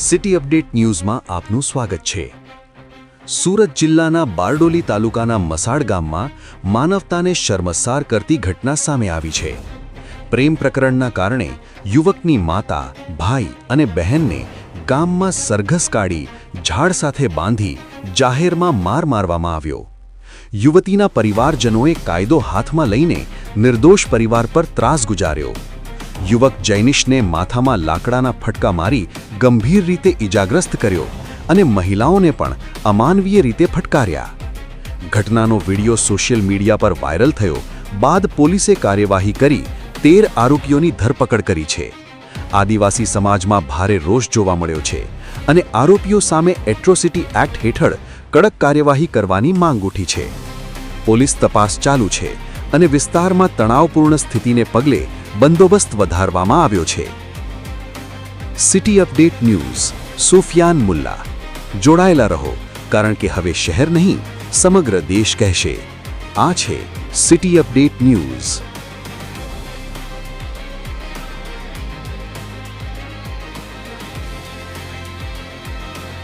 City update ન્યૂઝમાં આપનું સ્વાગત છે। સુરત જિલ્લાના બારડોલી તાલુકાના મસાડ ગામમાં માનવતાને શર્મસાર કરતી ઘટના સામે આવી છે। પ્રેમ પ્રકરણના કારણે યુવકની માતા, ભાઈ અને બહેનને ગામમાં સરઘસ કાઢી ઝાડ સાથે બાંધી જાહેરમાં માર મારવામાં આવ્યો। યુવતીના પરિવારજનોએ કાયદો હાથમાં લઈને નિર્દોષ પરિવાર પર ત્રાસ ગુજાર્યો। યુવક જૈનિશને માથામાં લાકડાના ફટકા મારી ગંભીર રીતે ઇજાગ્રસ્ત કર્યો અને મહિલાઓને પણ અમાનવીય રીતે ફટકાર્યા। ઘટનાનો વિડિયો સોશિયલ મીડિયા પર વાયરલ થયો બાદ પોલીસે કાર્યવાહી કરી 13 આરોપીઓની ધરપકડ કરી છે। આદિવાસી સમાજમાં ભારે રોષ જોવા મળ્યો છે અને આરોપીઓ સામે એટ્રોસિટી એક્ટ હેઠળ કડક કાર્યવાહી કરવાની માંગ ઉઠી છે। પોલીસ તપાસ ચાલુ છે અને વિસ્તારમાં તણાવપૂર્ણ સ્થિતિને પગલે બંદોબસ્ત વધારવામાં આવ્યો છે। City update news Sufiyan Mulla. જોડાયેલા રહો, કારણ કે હવે શહેર નહીં સમગ્ર દેશ કહેશે। આ છે સિટી અપડેટ ન્યૂઝ।